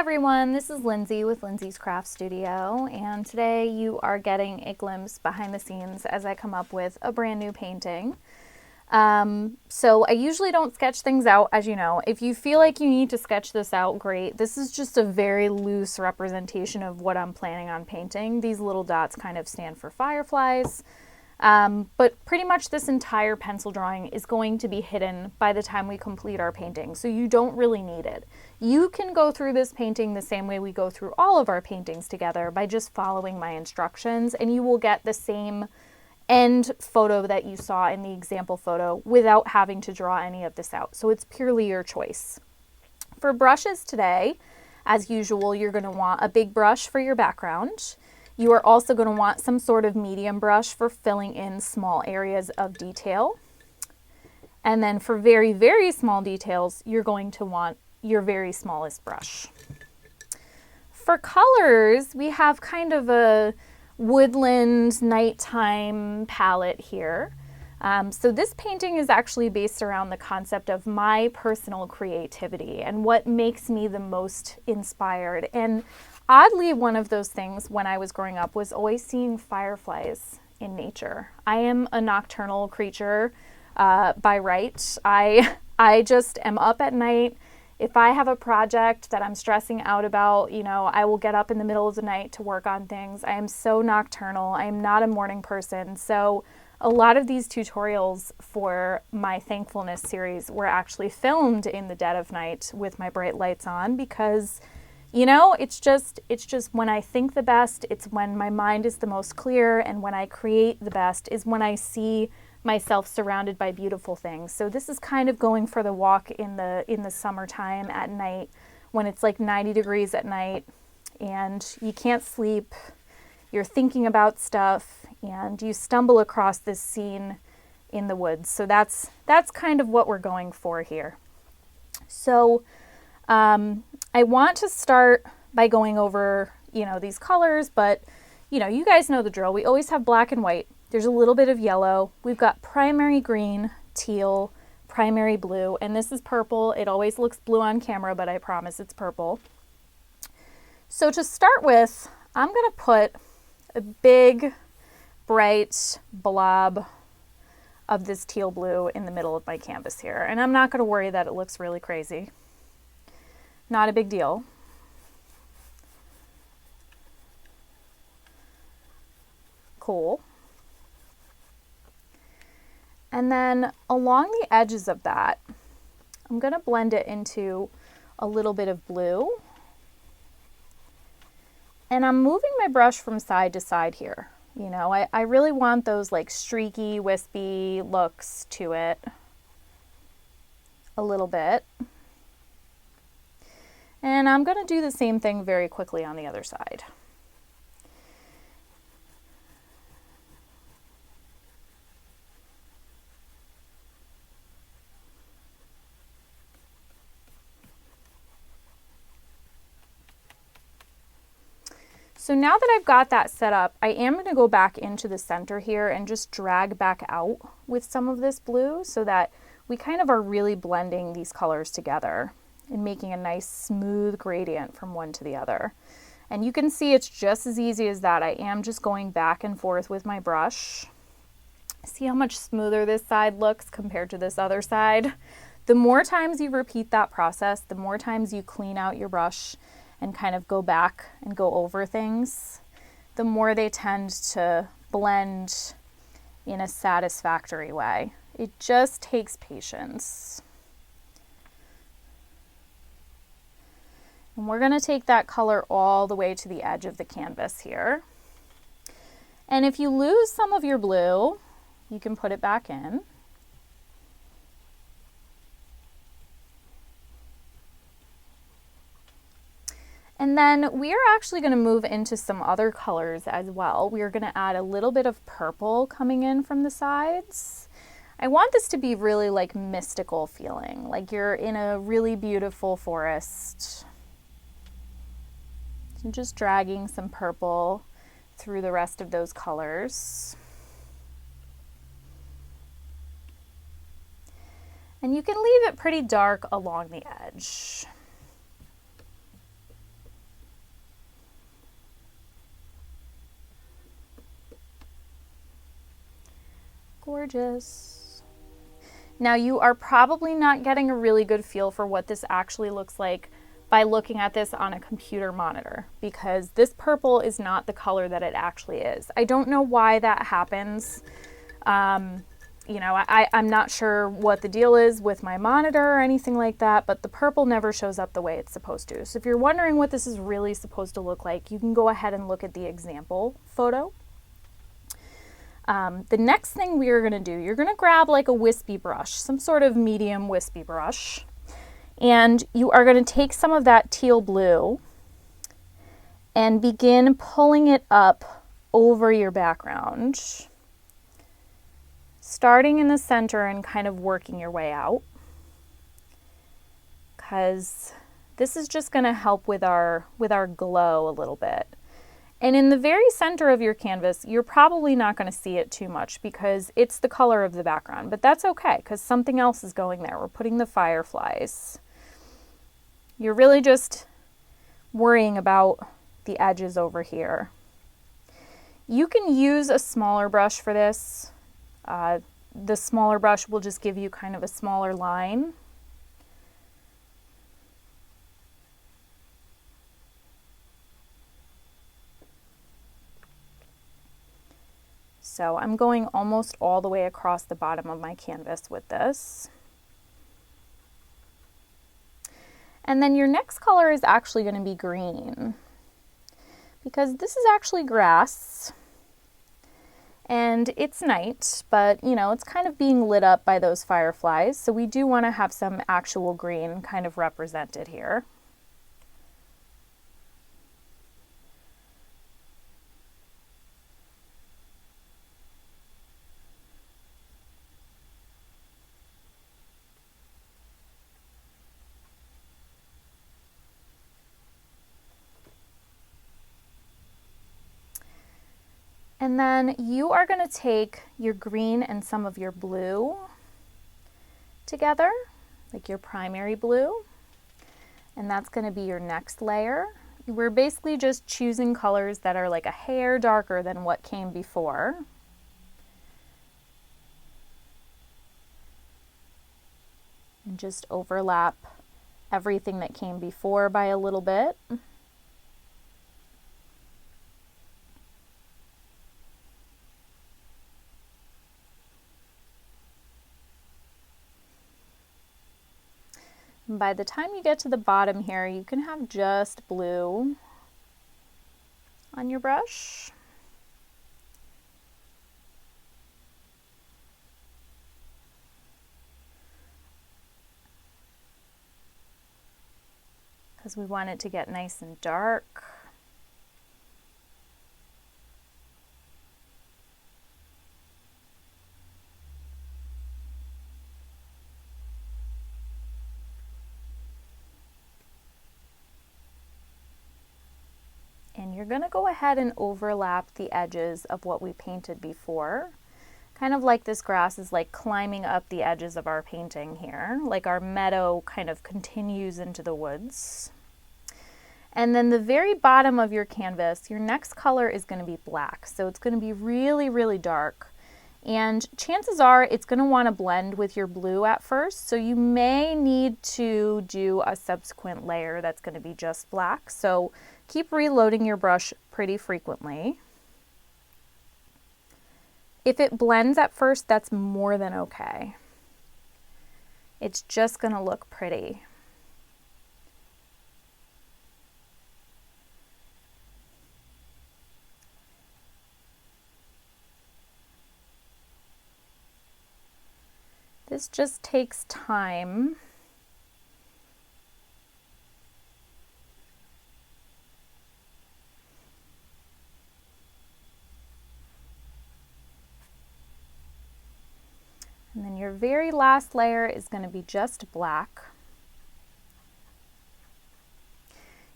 everyone, this is Lindsay with Lindsay's Craft Studio, and today you are getting a glimpse behind the scenes as I come up with a brand new painting. So I usually don't sketch things out, as you know. If you feel like you need to sketch this out, great. This is just a very loose representation of what I'm planning on painting. These little dots kind of stand for fireflies. But pretty much this entire pencil drawing is going to be hidden by the time we complete our painting, so you don't really need it. You can go through this painting the same way we go through all of our paintings together by just following my instructions, and you will get the same end photo that you saw in the example photo without having to draw any of this out. So it's purely your choice. For brushes today, as usual, you're going to want a big brush for your background. You are also going to want some sort of medium brush for filling in small areas of detail. And then for very, very small details, you're going to want your very smallest brush. For colors, we have kind of a woodland nighttime palette here. So this painting is actually based around the concept of my personal creativity and what makes me the most inspired. And oddly, one of those things when I was growing up was always seeing fireflies in nature. I am a nocturnal creature by right. I just am up at night. If I have a project that I'm stressing out about, I will get up in the middle of the night to work on things. I am so nocturnal. I am not a morning person. So a lot of these tutorials for my thankfulness series were actually filmed in the dead of night with my bright lights on because it's just when I think the best, it's when my mind is the most clear, and when I create the best is when I see myself surrounded by beautiful things. So this is kind of going for the walk in the summertime at night when it's like 90 degrees at night and you can't sleep, you're thinking about stuff, and you stumble across this scene in the woods. So that's kind of what we're going for here. So I want to start by going over, these colors, but, you guys know the drill. We always have black and white. There's a little bit of yellow. We've got primary green, teal, primary blue, and this is purple. It always looks blue on camera, but I promise it's purple. So to start with, I'm going to put a big, bright blob of this teal blue in the middle of my canvas here. And I'm not going to worry that it looks really crazy. Not a big deal. Cool. And then along the edges of that, I'm going to blend it into a little bit of blue. And I'm moving my brush from side to side here. I really want those like streaky, wispy looks to it a little bit. And I'm going to do the same thing very quickly on the other side. So now that I've got that set up, I am going to go back into the center here and just drag back out with some of this blue so that we kind of are really blending these colors together and making a nice smooth gradient from one to the other. And you can see it's just as easy as that. I am just going back and forth with my brush. See how much smoother this side looks compared to this other side? The more times you repeat that process, the more times you clean out your brush and kind of go back and go over things, the more they tend to blend in a satisfactory way. It just takes patience. And we're going to take that color all the way to the edge of the canvas here. And if you lose some of your blue, you can put it back in. And then we are actually going to move into some other colors as well. We are going to add a little bit of purple coming in from the sides. I want this to be really like mystical feeling, like you're in a really beautiful forest. So just dragging some purple through the rest of those colors. And you can leave it pretty dark along the edge. Gorgeous. Now you are probably not getting a really good feel for what this actually looks like by looking at this on a computer monitor, because this purple is not the color that it actually is. I don't know why that happens. You know, I'm not sure what the deal is with my monitor or anything like that, but the purple never shows up the way it's supposed to. So if you're wondering what this is really supposed to look like, you can go ahead and look at the example photo. The next thing we are going to do, you're going to grab like a wispy brush, some sort of medium wispy brush, and you are going to take some of that teal blue and begin pulling it up over your background, starting in the center and kind of working your way out, because this is just going to help with our glow a little bit. And in the very center of your canvas, you're probably not going to see it too much because it's the color of the background, but that's okay because something else is going there. We're putting the fireflies. You're really just worrying about the edges over here. You can use a smaller brush for this. The smaller brush will just give you kind of a smaller line. So I'm going almost all the way across the bottom of my canvas with this. And then your next color is actually going to be green, because this is actually grass and it's night, but you know, it's kind of being lit up by those fireflies. So we do want to have some actual green kind of represented here. And then you are going to take your green and some of your blue together, like your primary blue, and that's going to be your next layer. We're basically just choosing colors that are like a hair darker than what came before. And just overlap everything that came before by a little bit. And by the time you get to the bottom here, you can have just blue on your brush. Because we want it to get nice and dark. And you're going to go ahead and overlap the edges of what we painted before. Kind of like this grass is like climbing up the edges of our painting here, like our meadow kind of continues into the woods. And then the very bottom of your canvas, your next color is going to be black. So it's going to be really, really dark. And chances are it's going to want to blend with your blue at first. So you may need to do a subsequent layer that's going to be just black. So keep reloading your brush pretty frequently. If it blends at first, that's more than okay. It's just going to look pretty. This just takes time. And then your very last layer is going to be just black.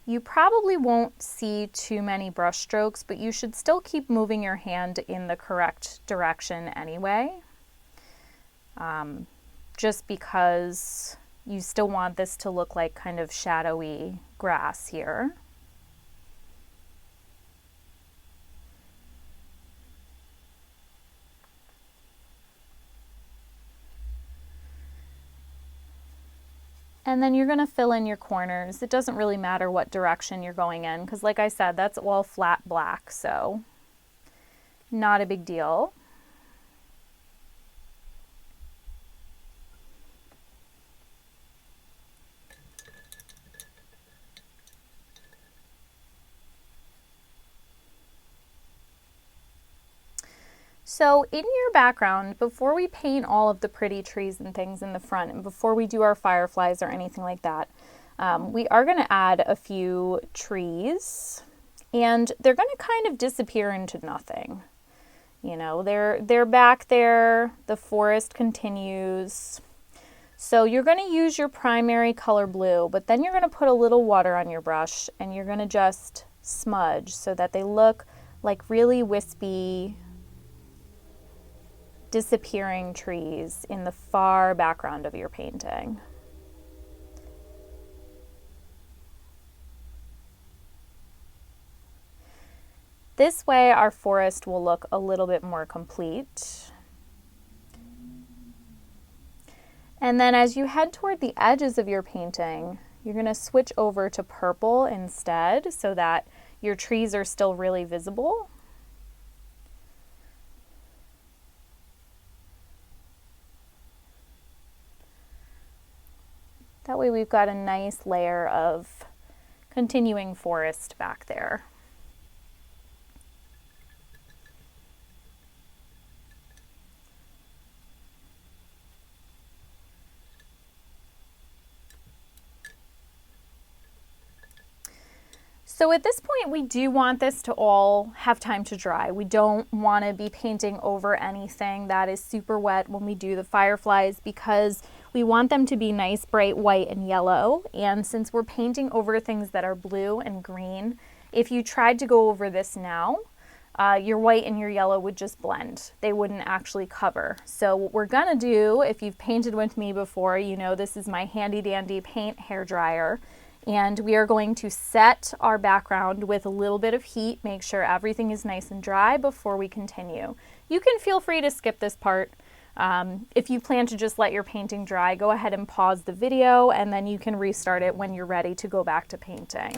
You probably won't see too many brush strokes, but you should still keep moving your hand in the correct direction anyway. Just because you still want this to look like kind of shadowy grass here. And then you're going to fill in your corners. It doesn't really matter what direction you're going in because like I said, that's all flat black, so not a big deal. So in your background, before we paint all of the pretty trees and things in the front, and before we do our fireflies or anything like that, we are going to add a few trees, and they're going to kind of disappear into nothing. You know, they're back there, the forest continues. So you're going to use your primary color blue, but then you're going to put a little water on your brush, and you're going to just smudge so that they look like really wispy, disappearing trees in the far background of your painting. This way our forest will look a little bit more complete. And then as you head toward the edges of your painting, you're going to switch over to purple instead so that your trees are still really visible. That way we've got a nice layer of continuing forest back there. So at this point, we do want this to all have time to dry. We don't want to be painting over anything that is super wet when we do the fireflies because we want them to be nice, bright white and yellow. And since we're painting over things that are blue and green, if you tried to go over this now, your white and your yellow would just blend. They wouldn't actually cover. So what we're gonna do, if you've painted with me before, you know this is my handy dandy paint hairdryer. And we are going to set our background with a little bit of heat, make sure everything is nice and dry before we continue. You can feel free to skip this part. If you plan to just let your painting dry, go ahead and pause the video and then you can restart it when you're ready to go back to painting.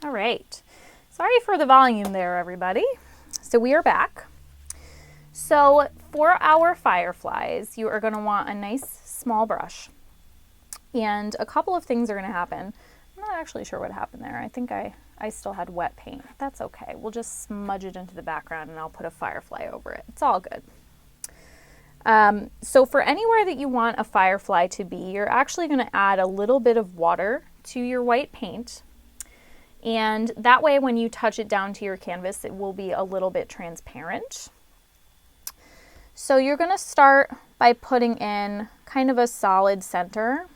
All right, sorry for the volume there, everybody. So we are back. So for our fireflies, you are going to want a nice small brush. And a couple of things are going to happen. I'm not actually sure what happened there. I think I still had wet paint. That's okay. We'll just smudge it into the background and I'll put a firefly over it. It's all good. So for anywhere that you want a firefly to be, you're actually going to add a little bit of water to your white paint. And that way when you touch it down to your canvas, it will be a little bit transparent. So you're going to start by putting in kind of a solid center.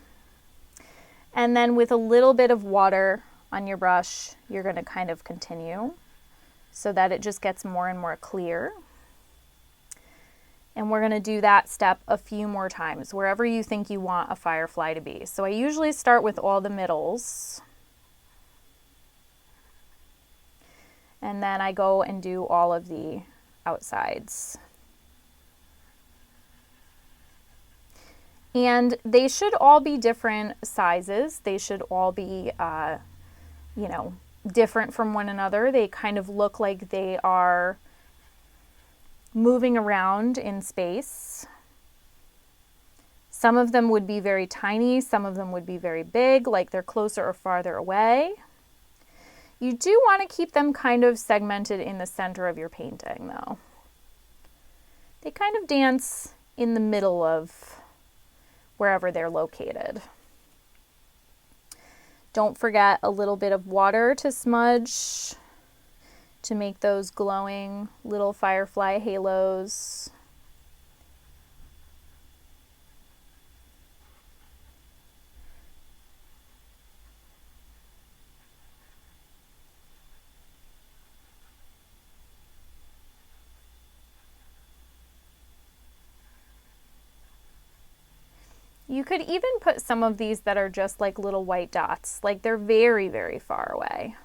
And then with a little bit of water on your brush, you're going to kind of continue so that it just gets more and more clear. And we're going to do that step a few more times, wherever you think you want a firefly to be. So I usually start with all the middles. And then I go and do all of the outsides. And they should all be different sizes. They should all be, you know, different from one another. They kind of look like they are moving around in space. Some of them would be very tiny, some of them would be very big, like they're closer or farther away. You do want to keep them kind of segmented in the center of your painting, though. They kind of dance in the middle of wherever they're located. Don't forget a little bit of water to smudge to make those glowing little firefly halos. You could even put some of these that are just like little white dots, like they're very, very far away.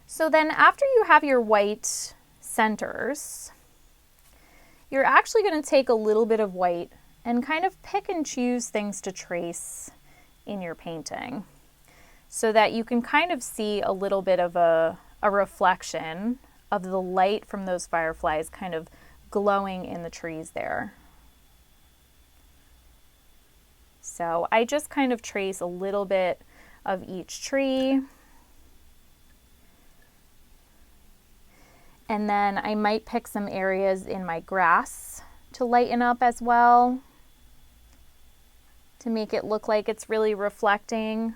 So then after you have your white centers, you're actually going to take a little bit of white and kind of pick and choose things to trace in your painting so that you can kind of see a little bit of a reflection of the light from those fireflies kind of glowing in the trees there. So I just kind of trace a little bit of each tree. And then I might pick some areas in my grass to lighten up as well, to make it look like it's really reflecting.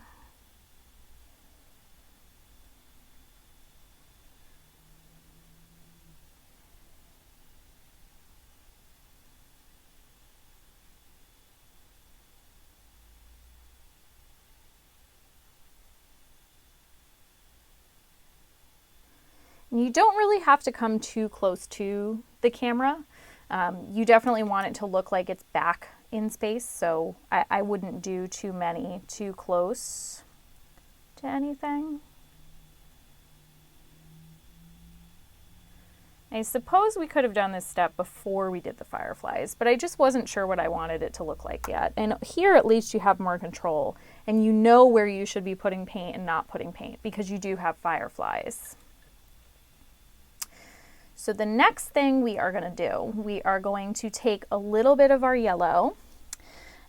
You don't really have to come too close to the camera. You definitely want it to look like it's back in space, so I wouldn't do too many too close to anything. I suppose we could have done this step before we did the fireflies, but I just wasn't sure what I wanted it to look like yet. And here at least you have more control, and you know where you should be putting paint and not putting paint because you do have fireflies. So the next thing we are going to do, we are going to take a little bit of our yellow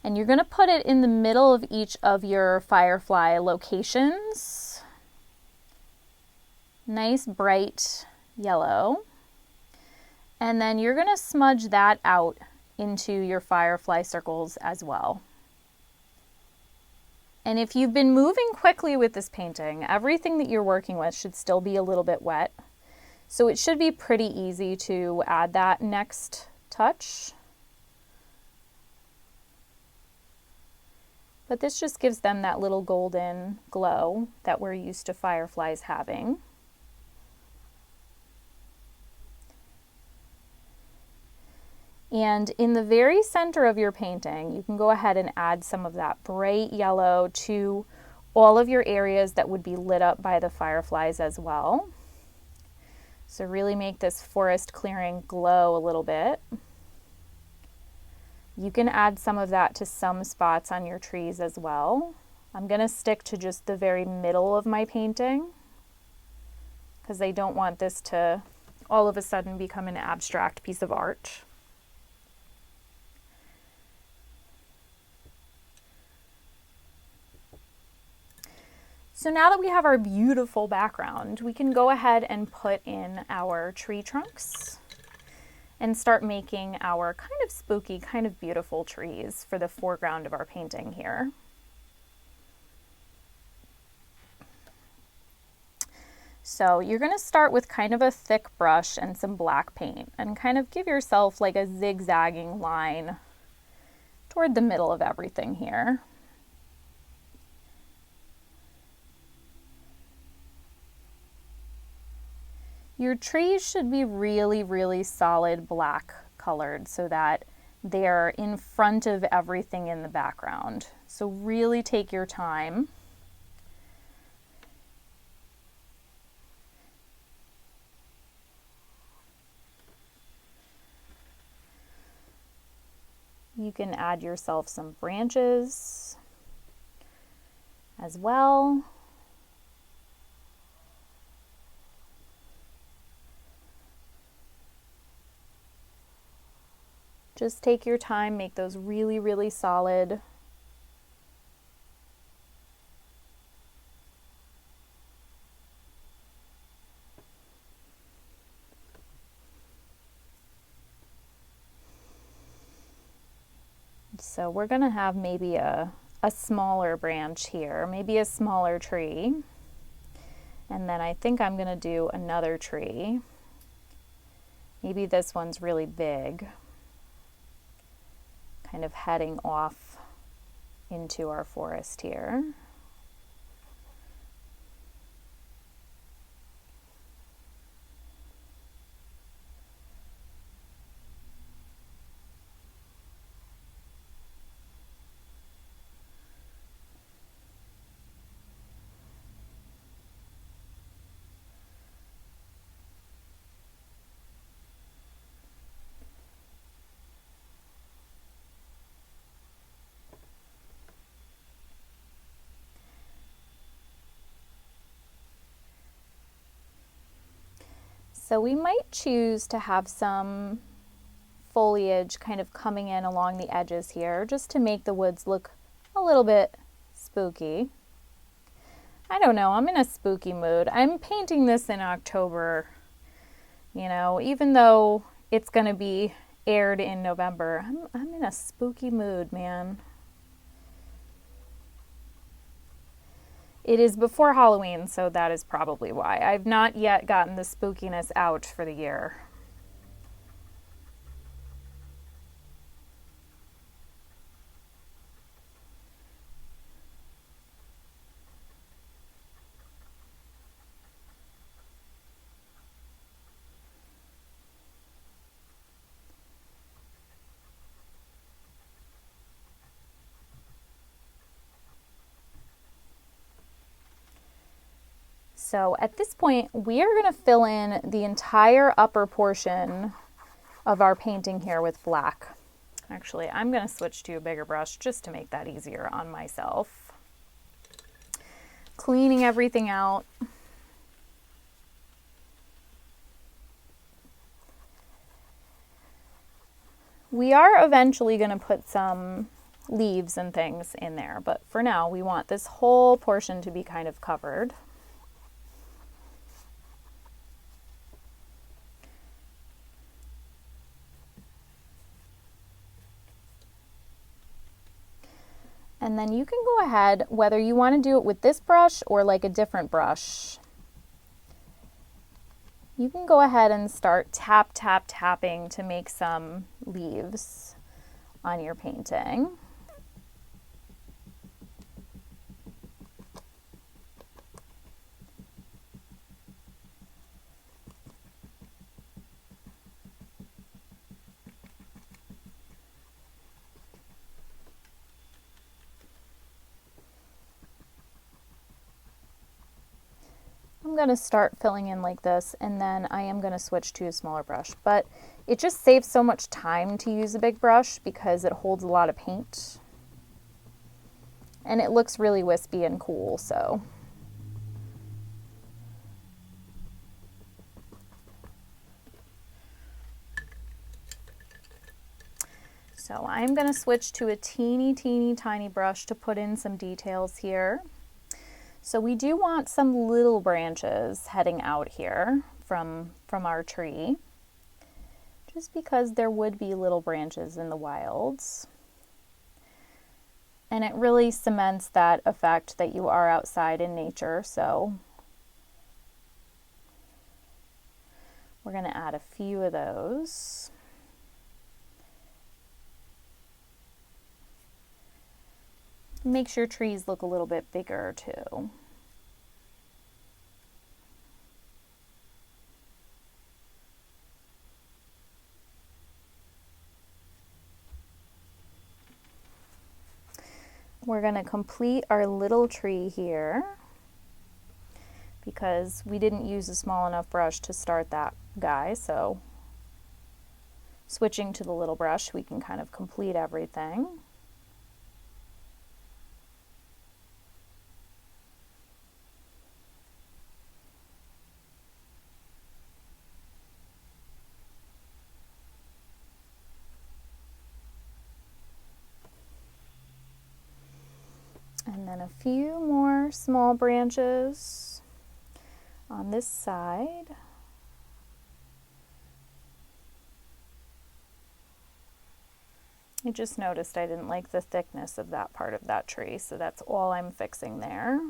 and you're going to put it in the middle of each of your firefly locations. Nice bright yellow. And then you're going to smudge that out into your firefly circles as well. And if you've been moving quickly with this painting, everything that you're working with should still be a little bit wet. So it should be pretty easy to add that next touch. But this just gives them that little golden glow that we're used to fireflies having. And in the very center of your painting, you can go ahead and add some of that bright yellow to all of your areas that would be lit up by the fireflies as well. So really make this forest clearing glow a little bit. You can add some of that to some spots on your trees as well. I'm going to stick to just the very middle of my painting because I don't want this to all of a sudden become an abstract piece of art. So now that we have our beautiful background, we can go ahead and put in our tree trunks and start making our kind of spooky, kind of beautiful trees for the foreground of our painting here. So you're going to start with kind of a thick brush and some black paint and kind of give yourself like a zigzagging line toward the middle of everything here. Your trees should be really, really solid black colored so that They're in front of everything in the background. So really take your time. You can add yourself some branches as well. Just take your time, make those really, really solid. So we're going to have maybe a smaller branch here, maybe a smaller tree. And then I think I'm going to do another tree. Maybe this one's really big, kind of heading off into our forest here. So we might choose to have some foliage kind of coming in along the edges here, just to make the woods look a little bit spooky. I don't know, I'm in a spooky mood. I'm painting this in October, you know, even though it's going to be aired in November. I'm in a spooky mood, man. It is before Halloween, so that is probably why. I've not yet gotten the spookiness out for the year. So at this point, we are going to fill in the entire upper portion of our painting here with black. Actually, I'm going to switch to a bigger brush just to make that easier on myself. Cleaning everything out. We are eventually going to put some leaves and things in there, but for now we want this whole portion to be kind of covered. And then you can go ahead, whether you want to do it with this brush or like a different brush, you can go ahead and start tapping to make some leaves on your painting. I'm going to start filling in like this, and then I am going to switch to a smaller brush, but it just saves so much time to use a big brush because it holds a lot of paint and it looks really wispy and cool. So I'm going to switch to a teeny tiny brush to put in some details here. So we do want some little branches heading out here from our tree, just because there would be little branches in the wilds. And it really cements that effect that you are outside in nature. So we're going to add a few of those. Makes your trees look a little bit bigger too. we're going to complete our little tree here because we didn't use a small enough brush to start that guy, so switching to the little brush, we can kind of complete everything. And then a few more small branches on this side. I just noticed I didn't like the thickness of that part of that tree, so that's all I'm fixing there.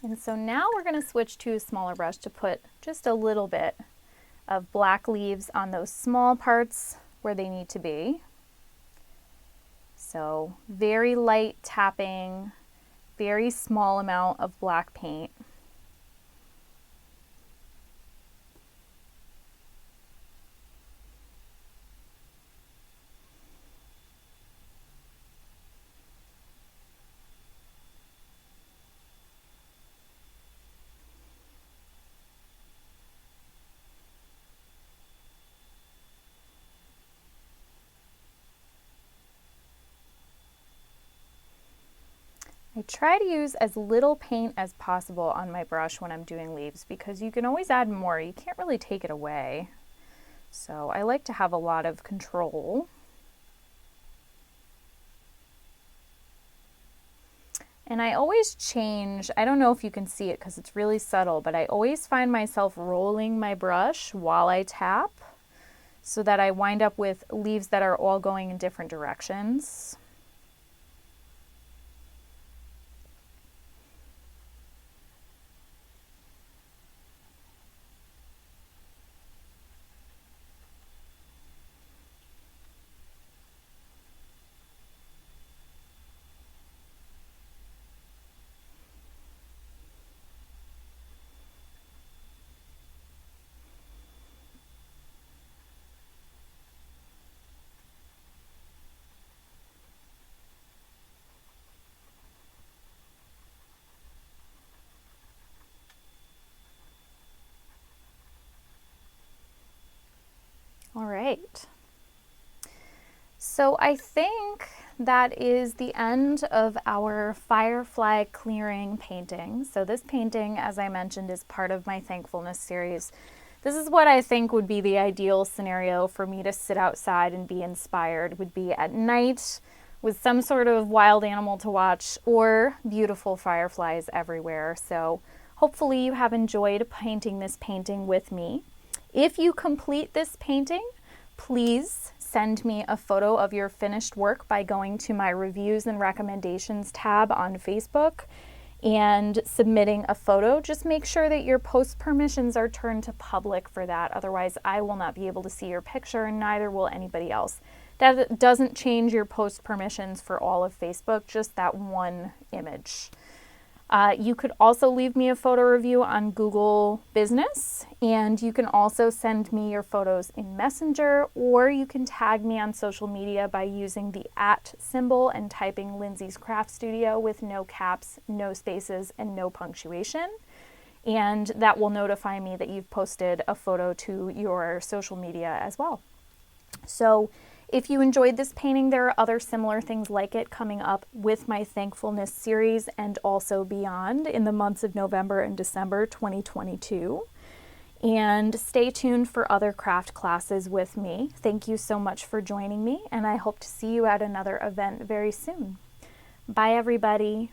And so now we're going to switch to a smaller brush to put just a little bit of black leaves on those small parts where they need to be. So very light tapping, very small amount of black paint. I try to use as little paint as possible on my brush when I'm doing leaves because you can always add more. You can't really take it away. So I like to have a lot of control. And I always change, I don't know if you can see it because it's really subtle, but I always find myself rolling my brush while I tap so that I wind up with leaves that are all going in different directions. All right. So I think that is the end of our Firefly clearing painting. So this painting, as I mentioned, is part of my thankfulness series. This is what I think would be the ideal scenario for me to sit outside and be inspired, would be at night with some sort of wild animal to watch or beautiful fireflies everywhere. So hopefully you have enjoyed painting this painting with me. If you complete this painting, please send me a photo of your finished work by going to my reviews and recommendations tab on Facebook and submitting a photo. Just make sure that your post permissions are turned to public for that. Otherwise, I will not be able to see your picture and neither will anybody else. That doesn't change your post permissions for all of Facebook, just that one image. You could also leave me a photo review on Google Business, and you can also send me your photos in Messenger, or you can tag me on social media by using the @ symbol and typing Lindsey's Craft Studio with no caps, no spaces, and no punctuation. And that will notify me that you've posted a photo to your social media as well. So if you enjoyed this painting, there are other similar things like it coming up with my Thankfulness series and also beyond in the months of November and December 2022. And stay tuned for other craft classes with me. Thank you so much for joining me, and I hope to see you at another event very soon. Bye, everybody.